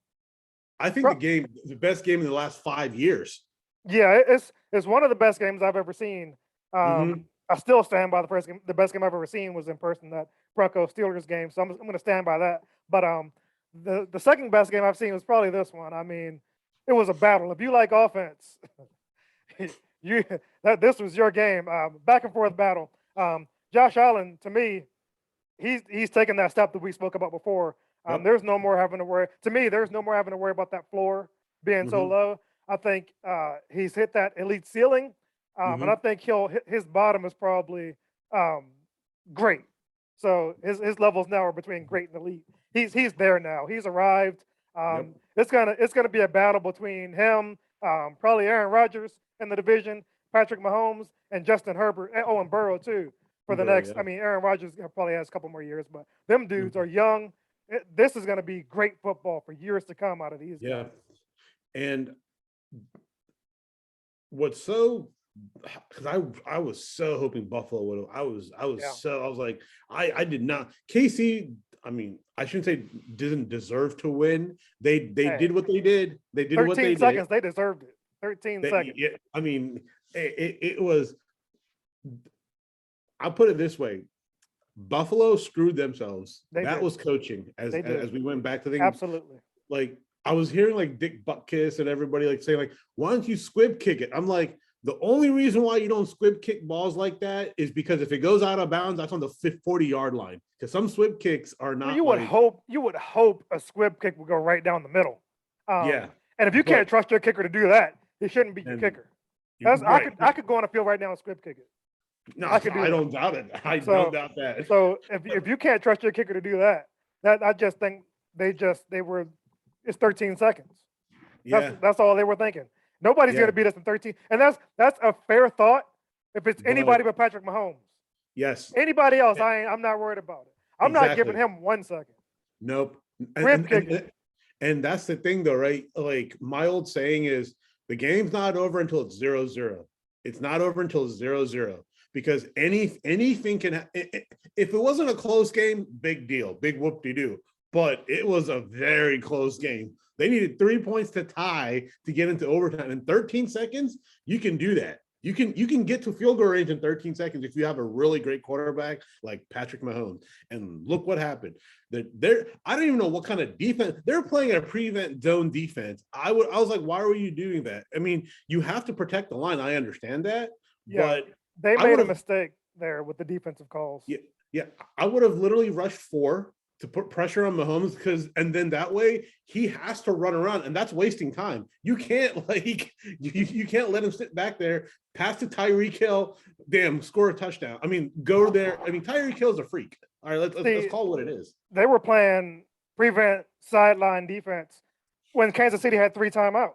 I think pro- the best game in the last 5 years. yeah, it's one of the best games I've ever seen. Hmm. I still stand by the best game I've ever seen was in person, that Broncos Steelers game. So I'm going to stand by that. But the second best game I've seen was probably this one. I mean, it was a battle. If you like offense, you this was your game. Back and forth battle. Josh Allen, to me, he's taken that step that we spoke about before. Yep. There's no more having to worry. To me, there's no more having to worry about that floor being so Hmm. low. I think he's hit that elite ceiling, and I Hmm. think his bottom is probably um, great. So his levels now are between great and elite. He's there now. He's arrived. Yep. It's gonna be a battle between him, probably Aaron Rodgers in the division, Patrick Mahomes and Justin Herbert and Burrow too for the Burrow, next. yeah. I mean, Aaron Rodgers probably has a couple more years, but them dudes Mhm. are young. This is going to be great football for years to come out of these Yeah. guys. And what's so because I was so hoping Buffalo would have. I was like I did not. KC, I mean, I shouldn't say didn't deserve to win. They Hey, did what they did. They did what 13 they seconds, did. they deserved it. 13 They, seconds. yeah, I mean, it was. I'll put it this way: Buffalo screwed themselves. They That did. was coaching. As They did. as we went back to things, Absolutely. like I was hearing like Dick Butkus and everybody like saying like, why don't you squib kick it? I'm like, the only reason why you don't squib kick balls like that is because if it goes out of bounds, that's on the 40-yard line. Because some squib kicks are Well, not you would like, hope a squib kick would go right down the middle. yeah. And if you can't But trust your kicker to do that, he shouldn't be your and kicker. right. I could go on the field right now and squib kick it. No, I could do I that. don't doubt it. I So- don't doubt that. So if you can't trust your kicker to do that, I just think it's 13 seconds. Yeah. That's all they were thinking. Nobody's Yeah. going to beat us in 13. And that's a fair thought if it's anybody but Patrick Mahomes. Yes. Anybody else, I'm not worried about it. I'm not giving him 1 second. Nope. Rib kicking. And that's the thing though, right? Like my old saying is the game's not over until it's 0-0. It's not over until it's 0-0 because anything can if it wasn't a close game, big deal, big whoop-de-doo. But it was a very close game. They needed 3 points to tie to get into overtime. In 13 seconds, you can do that. You can get to field goal range in 13 seconds if you have a really great quarterback like Patrick Mahomes. And look what happened. I don't even know what kind of defense they're playing, a prevent zone defense. I was like, why were you doing that? I mean, you have to protect the line. I understand that, Yeah, but they made a mistake there with the defensive calls. yeah, I would have literally rushed 4 to put pressure on Mahomes and then that way he has to run around and that's wasting time. You can't you can't let him sit back there, pass to Tyreek Hill, score a touchdown. I mean, go there. I mean, Tyreek Hill's a freak. All right, let's call it what it is. They were playing prevent sideline defense when Kansas City had 3 timeouts.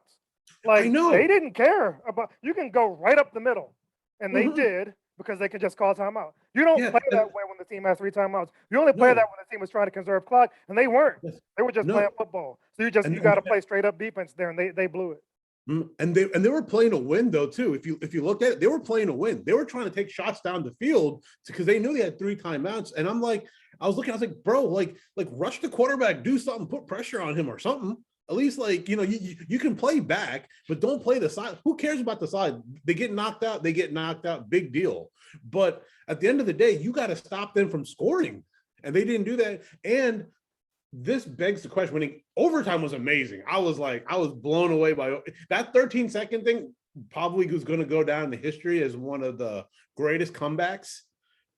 Like I know. they didn't care about you can go right up the middle. And they Mhm. did because they can just call timeout. You don't Yeah, play that way when the team has 3 timeouts. You only play No. that when the team was trying to conserve clock, and they weren't. Yes. They were just No. playing football. So you And got to play straight up defense there, and they blew it. And they were playing a win though too. If you look at it, they were playing a win. They were trying to take shots down the field because they knew they had 3 timeouts. And I'm like, I was like, bro, like rush the quarterback, do something, put pressure on him or something. At least you can play back, but don't play the side. Who cares about the side? They get knocked out. Big deal. But at the end of the day, you got to stop them from scoring, and they didn't do that. And this begs the question: winning overtime was amazing. I was blown away by that 13-second thing. Probably was going to go down in history as one of the greatest comebacks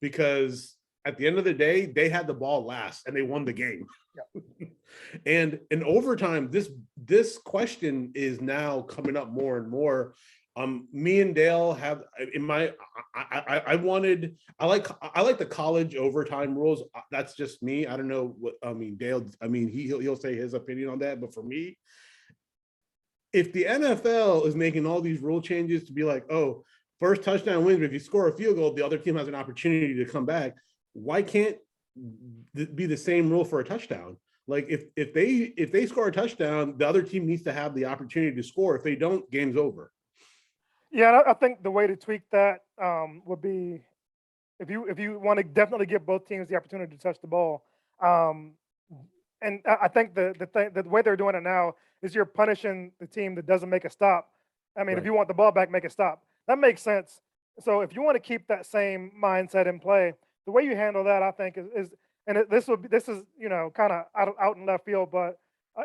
because at the end of the day, they had the ball last and they won the game. Yeah. And in overtime, this question is now coming up more and more. Me and Dale have in my I like the college overtime rules. That's just me. I don't know what Dale. He'll say his opinion on that, but for me, if the NFL is making all these rule changes to be like, oh, first touchdown wins, but if you score a field goal, the other team has an opportunity to come back. Why can't be the same rule for a touchdown? Like if they score a touchdown, the other team needs to have the opportunity to score. If they don't, game's over. Yeah, I think the way to tweak that would be if you want to definitely give both teams the opportunity to touch the ball. And I think the way they're doing it now is you're punishing the team that doesn't make a stop. I mean, if Right. you want the ball back, make a stop. That makes sense. So if you want to keep that same mindset in play, the way you handle that, I think, is this is kind of out in left field, but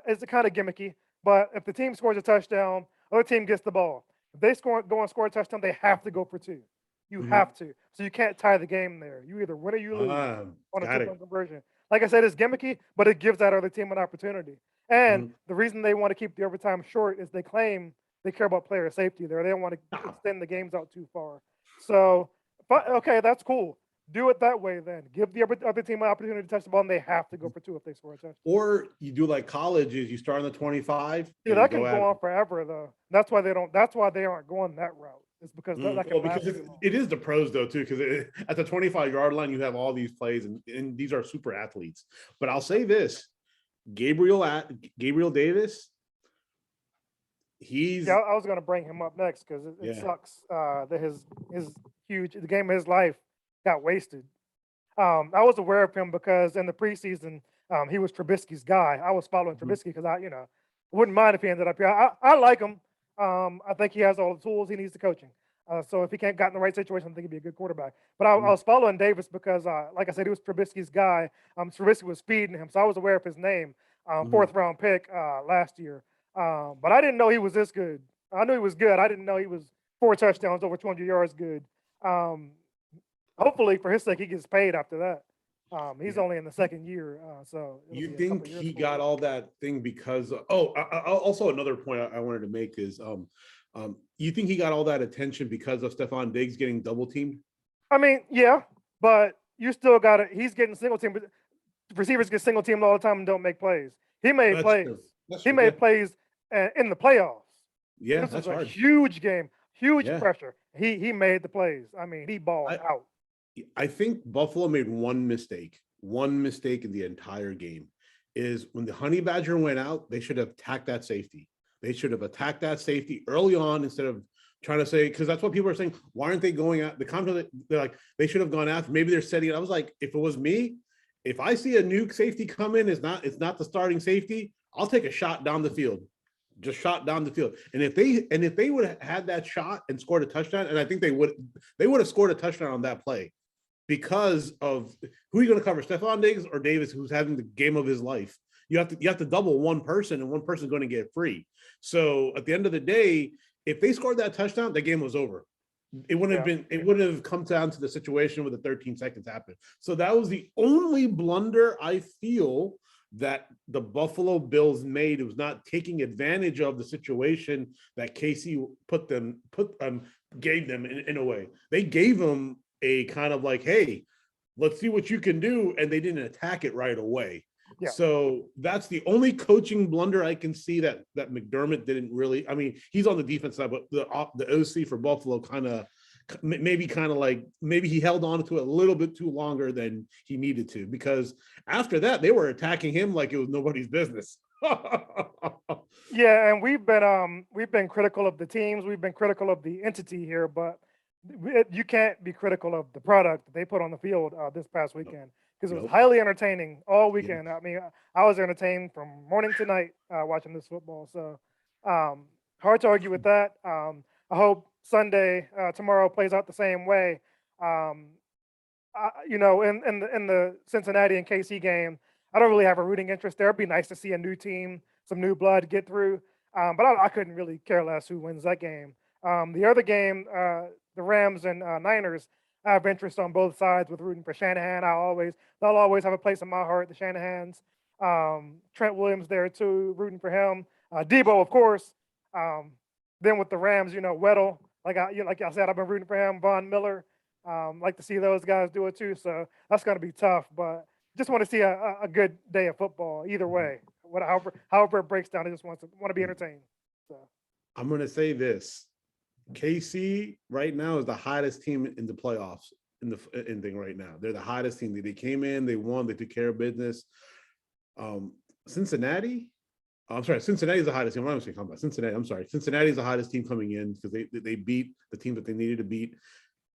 it's kind of gimmicky. But if the team scores a touchdown, other team gets the ball. If they go and score a touchdown, they have to go for 2. You Mhm. have to. So you can't tie the game there. You either win or you lose on a Got it. 2-point conversion. Like I said, it's gimmicky, but it gives that other team an opportunity. And the reason they want to keep the overtime short is they claim they care about player safety there. They don't want to extend the games out too far. So, okay, that's cool. Do it that way then. Give the other team an opportunity to touch the ball, and they have to go for 2 if they score a touchdown. Or you do like college is you start on the 25. Yeah, that can go on forever though. That's why they aren't going that route. It's because that can Well, last because too long. it is the pros though too, because at the 25-yard line you have all these plays, and these are super athletes. But I'll say this: Gabriel Davis, Yeah, he's I was going to bring him up next because it yeah. sucks that the game of his life got wasted. I was aware of him because in the preseason, he was Trubisky's guy. I was following Mhm, Trubisky because wouldn't mind if he ended up here. I like him. I think he has all the tools he needs to coaching. So if he can't got in the right situation, I think he'd be a good quarterback. But I mhm, was following Davis because, like I said, he was Trubisky's guy. Trubisky was feeding him, so I was aware of his name. mhm. Fourth round pick last year, but I didn't know he was this good. I knew he was good. I didn't know he was 4 touchdowns, over 200 yards good. Um, Hopefully, for his sake, he gets paid after that. He's Yeah. only in the second year, so it'll You be a couple think of years he for him. got all that thing because also another point I wanted to make is you think he got all that attention because of Stephon Diggs getting double teamed? I mean, yeah, but you still got to. He's getting single team. But receivers get single teamed all the time and don't make plays. He made That's plays. true. That's He true. Yeah. made plays in the playoffs. Yeah, This was that's a hard. huge game, huge Yeah. pressure. He made the plays. I mean, he balled I out. I think Buffalo made one mistake in the entire game is when the Honey Badger went out, they should have attacked that safety. They should have attacked that safety early on instead of trying to say, because that's what people are saying. Why aren't they going out? The confidence, they're like, they should have gone after. Maybe they're setting it. I was like, if it was me, if I see a nuke safety come in, it's not the starting safety, I'll take a shot down the field. Just shot down the field. And if they would have had that shot and scored a touchdown, and I think they would have scored a touchdown on that play because of who are you going to cover, Stephon Diggs or Davis, who's having the game of his life. You have to double one person, and one person's going to get free. So at the end of the day, if they scored that touchdown, the game was over. Yeah, It wouldn't have come down to the situation where the 13 seconds happened. So that was the only blunder I feel that the Buffalo Bills made. It was not taking advantage of the situation that KC gave them in a way. They gave them a kind of like, hey, let's see what you can do, and they didn't attack it right away. yeah. So that's the only coaching blunder I can see that McDermott didn't really. I mean, he's on the defense side, but the OC for Buffalo kind of maybe he held on to it a little bit too longer than he needed to, because after that they were attacking him like it was nobody's business. Yeah, and we've been critical of the teams, we've been critical of the entity here, but you can't be critical of the product that they put on the field this past weekend because it was Nope. highly entertaining all Yes. weekend. I mean, I was entertained from morning to night watching this football. So hard to argue with that. I hope Sunday tomorrow plays out the same way. Um, in the Cincinnati and KC game, I don't really have a rooting interest there. It'd be nice to see a new team, some new blood get through. But I couldn't really care less who wins that game. The other game, the Rams and Niners, I have interest on both sides with rooting for Shanahan. They'll always have a place in my heart, the Shanahans. Trent Williams there too, rooting for him. Debo, of course. Um, then with the Rams, Weddle, like I said, I've been rooting for him. Von Miller, like to see those guys do it too. So that's going to be tough, but just want to see a good day of football either way. However it breaks down, I just want to be entertained. So I'm going to say this: KC right now is the hottest team in the playoffs in thing right now. They're the hottest team. They came in, they won, they took care of business. Cincinnati. I'm sorry, Cincinnati is the hottest team. I'm not talking about Cincinnati. I'm sorry, Cincinnati is the hottest team coming in because they beat the team that they needed to beat.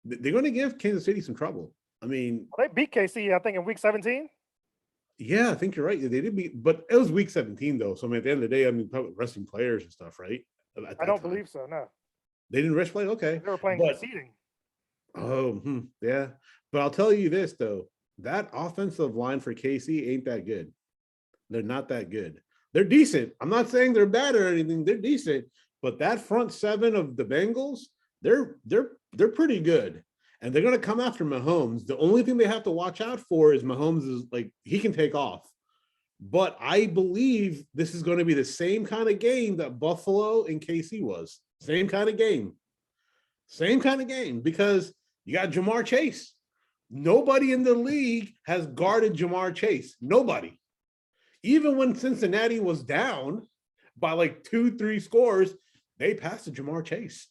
They're going to give Kansas City some trouble. I mean, they beat KC, I think, in week 17. yeah, I think you're right. They did beat, but it was week 17 though. So I mean, at the end of the day, I mean, probably resting players and stuff, right? At I that don't time, believe so. No, they didn't rest play. Okay, they were playing but conceding. yeah. But I'll tell you this though, that offensive line for KC ain't that good. They're not that good. They're decent. I'm not saying they're bad or anything. They're decent, but that front seven of the Bengals, they're pretty good, and they're going to come after Mahomes. The only thing they have to watch out for is Mahomes is like he can take off. But I believe this is going to be the same kind of game that Buffalo and KC was. Same kind of game. Same kind of game because you got Jamar Chase. Nobody in the league has guarded Jamar Chase. Nobody. Even when Cincinnati was down by like 2-3 scores, they passed to Jamar Chase.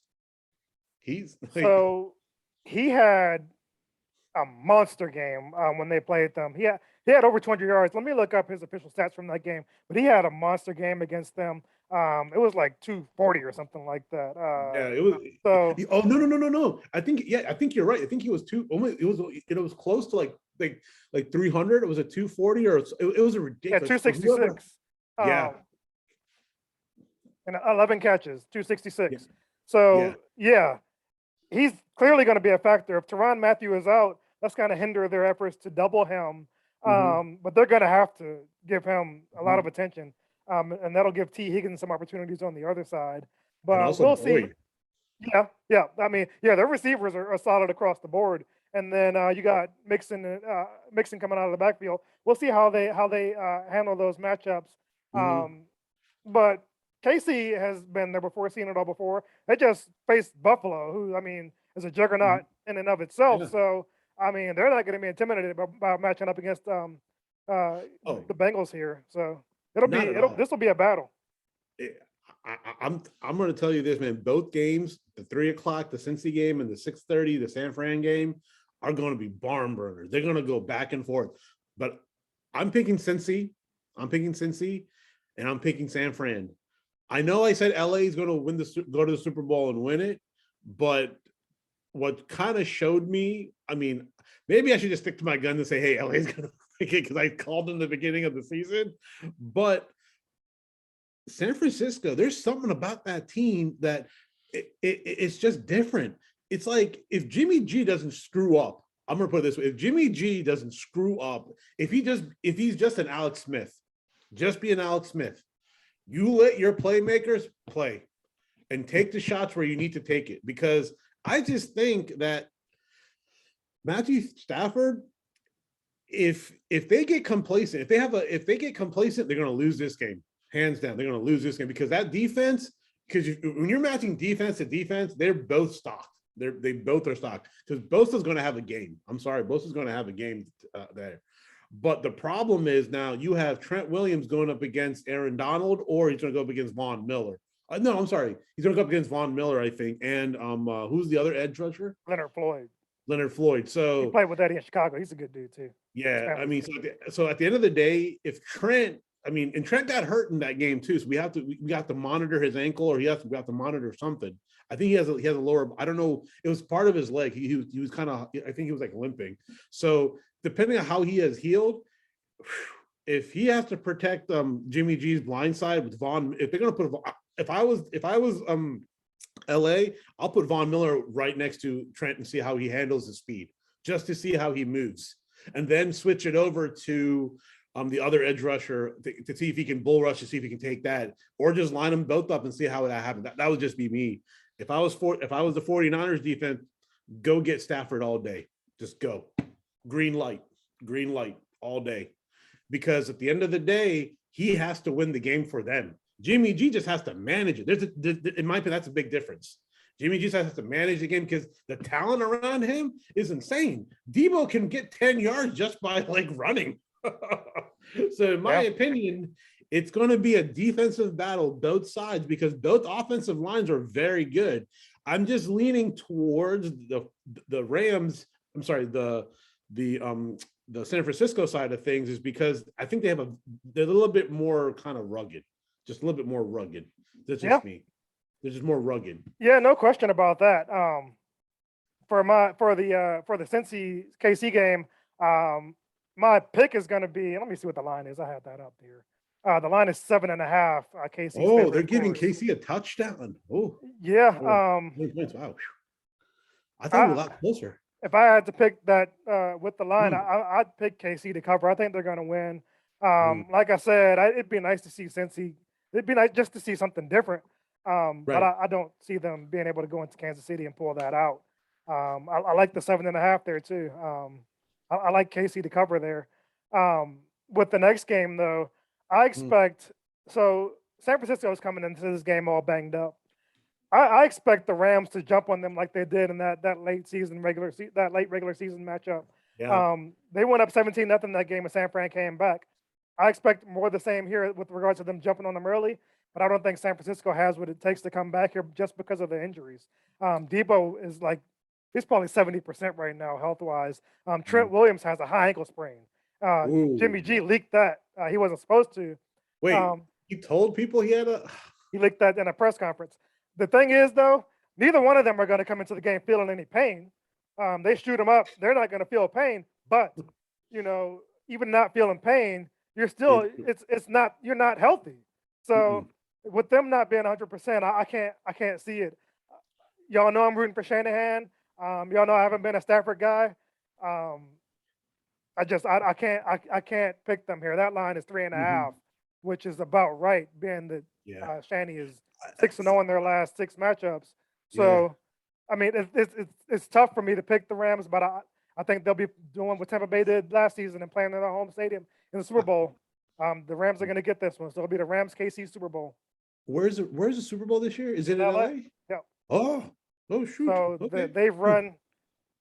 He's like, So he had a monster game when they played them. He had over 200 yards. Let me look up his official stats from that game. But he had a monster game against them. It was like 240 or something like that. yeah, it was. So Oh no! I think I think you're right. I think he was it was close to like 300. It was a 240 or it was a yeah, ridiculous. So whoever, 266. yeah, And 11 catches, yeah, 266. yeah. So yeah, he's clearly going to be a factor. If Teron Matthew is out, that's going to hinder their efforts to double him. Mm-hmm, But they're going to have to give him a lot mm-hmm. of attention, and that'll give T. Higgins some opportunities on the other side. And But also we'll see. Boyd. Yeah, yeah. I mean, yeah, their receivers are solid across the board, and then you got Mixon coming out of the backfield. We'll see how they handle those matchups. Mm-hmm, Um, but Casey has been there before, seen it all before. They just faced Buffalo, who I mean is a mm-hmm. juggernaut in and of itself. Yeah. So I mean, they're not going to be intimidated by matching up against uh, Oh, the Bengals here. So not at all. this will be a battle. It- I'm going to tell you this, man. Both games, the 3 o'clock, the Cincy game, and the 6:30, the San Fran game, are going to be barn burners. They're going to go back and forth. But I'm picking Cincy. I'm picking Cincy, and I'm picking San Fran. I know I said LA is going to go to the Super Bowl and win it, but what kind of showed me, I mean, maybe I should just stick to my gun and say, hey, LA is going to make it because I called them the beginning of the season, but San Francisco, there's something about that team that it's just different. It's like if Jimmy G doesn't screw up, I'm gonna put it this way: if Jimmy G doesn't screw up, if he's just an Alex Smith, just be an Alex Smith. You let your playmakers play and take the shots where you need to take it. Because I just think that Matthew Stafford, if they get complacent, if they get complacent, they're gonna lose this game. Hands down, they're going to lose this game because that defense. Because when you're matching defense to defense, they're both stocked. They both are stocked because Bosa's going to have a game. I'm sorry, Bosa's going to have a game there. But the problem is now you have Trent Williams going up against Aaron Donald, or he's going to go up against Von Miller. No, I'm sorry, he's going to go up against Von Miller, I think. And who's the other edge rusher? Leonard Floyd. Leonard Floyd. He So played with Eddie in Chicago. He's a good dude too. yeah, I mean, so at the end of the day, if Trent, I mean, and Trent got hurt in that game too, so we have to monitor his ankle, or we have to monitor something. I think he has a lower. I don't know. It was part of his leg. He was kind of. I think he was like limping. So depending on how he has healed, if he has to protect Jimmy G's blind side with Vaughn, if they're gonna put, if I was LA, I'll put Von Miller right next to Trent and see how he handles the speed, just to see how he moves, and then switch it over to the other edge rusher to see if he can bull rush, to see if he can take that, or just line them both up and see how that happens. That would just be me. If I was the 49ers defense, go get Stafford all day. Just go. Green light all day. Because at the end of the day, he has to win the game for them. Jimmy G just has to manage it. In my opinion, that's a big difference. Jimmy G has to manage the game because the talent around him is insane. Debo can get 10 yards just by like running. So in my opinion, it's going to be a defensive battle, both sides, because both offensive lines are very good. I'm just leaning towards the Rams. I'm sorry, the San Francisco side of things, is because I think they're a little bit more kind of rugged, just a little bit more rugged. That's just me. They're just more rugged. Yeah, no question about that. For the Cincy KC game, my pick is going to be. Let me see what the line is. I had that up here. The line is 7.5. KC. Oh, they're giving KC a touchdown. Oh, yeah. Wow. I thought it was a lot closer. If I had to pick that with the line, Mm. I'd pick KC to cover. I think they're going to win. Like I said, it'd be nice to see Cincy. It'd be nice just to see something different. But Right. I don't see them being able to go into Kansas City and pull that out. I like the 7.5 there too. I like KC to cover there. With the next game though, I expect so San Francisco is coming into this game all banged up. I expect the Rams to jump on them like they did in that late regular season matchup. Yeah. They went up 17-0 that game, and San Fran came back. I expect more of the same here with regards to them jumping on them early. but I don't think San Francisco has what it takes to come back here just because of the injuries. Debo is like he's probably 70% right now health wise. Trent Mhm. Williams has a high ankle sprain. Jimmy Ooh, G leaked that. He wasn't supposed to. wait, Um, he told people he had a. he leaked that in a press conference. The thing is, though, neither one of them are going to come into the game feeling any pain. They shoot them up; they're not going to feel pain. But even not feeling pain, you're still It, it's not you're not healthy. So mm-mm, with them not being 100%, I can't see it. Y'all know I'm rooting for Shanahan. Y'all know I haven't been a Stafford guy. Um, I can't pick them here. That line is three and a mhm, half, which is about right, being that yeah, Shanny is I- 6-0 in their last six matchups. yeah. So, I mean, it's tough for me to pick the Rams, but I think they'll be doing what Tampa Bay did last season and playing in their home stadium in the Super Bowl. The Rams are going to get this one, so it'll be the Rams KC Super Bowl Where's the Super Bowl this year? Is it in in LA. LA? Yeah. Oh, oh shoot. So Okay. they've Huh. run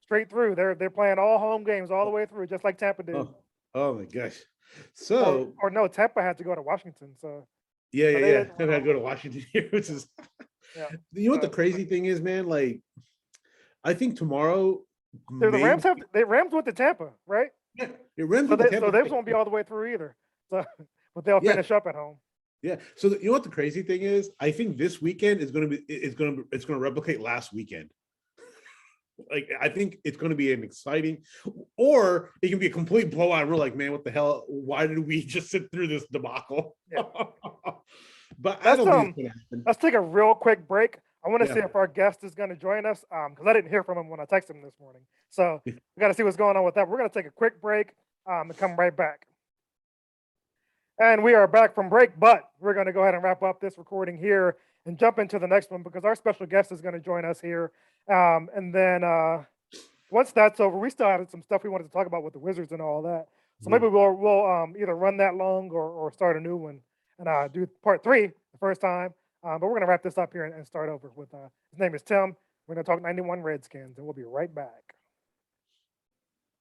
straight through. They're playing all home games all the Oh, way through, just like Tampa did. oh, oh my gosh. Or So or no, Tampa had to go to Washington, so yeah, but yeah, they yeah. didn't I've win had to all go to those. Washington here, which is Yeah. you know what the So crazy thing is, man? Like I think tomorrow the may Rams have the Rams went to Tampa, right? yeah, it runs So with the they Tampa so they Bay. won't be all the way through either. So but they'll Yeah, finish up at home. yeah. So you know what the crazy thing is? I think this weekend is going to be it's going to replicate last weekend. Like I think it's going to be an exciting, or it can be a complete blowout. We're like, man, what the hell? Why did we just sit through this debacle? Yeah. But I Let's don't think it's going to happen. let's take a real quick break. I want to see Yeah. if our guest is going to join us because I didn't hear from him when I texted him this morning. So we got to see what's going on with that. We're going to take a quick break and come right back. And we are back from break, but we're going to go ahead and wrap up this recording here and jump into the next one because our special guest is going to join us here. And then once that's over, we still had some stuff we wanted to talk about with the Wizards and all that. So maybe Mhm. we'll either run that long or start a new one and do part three the first time. But we're going to wrap this up here and start over with his name is Tim. We're going to talk 91 Redskins, and we'll be right back.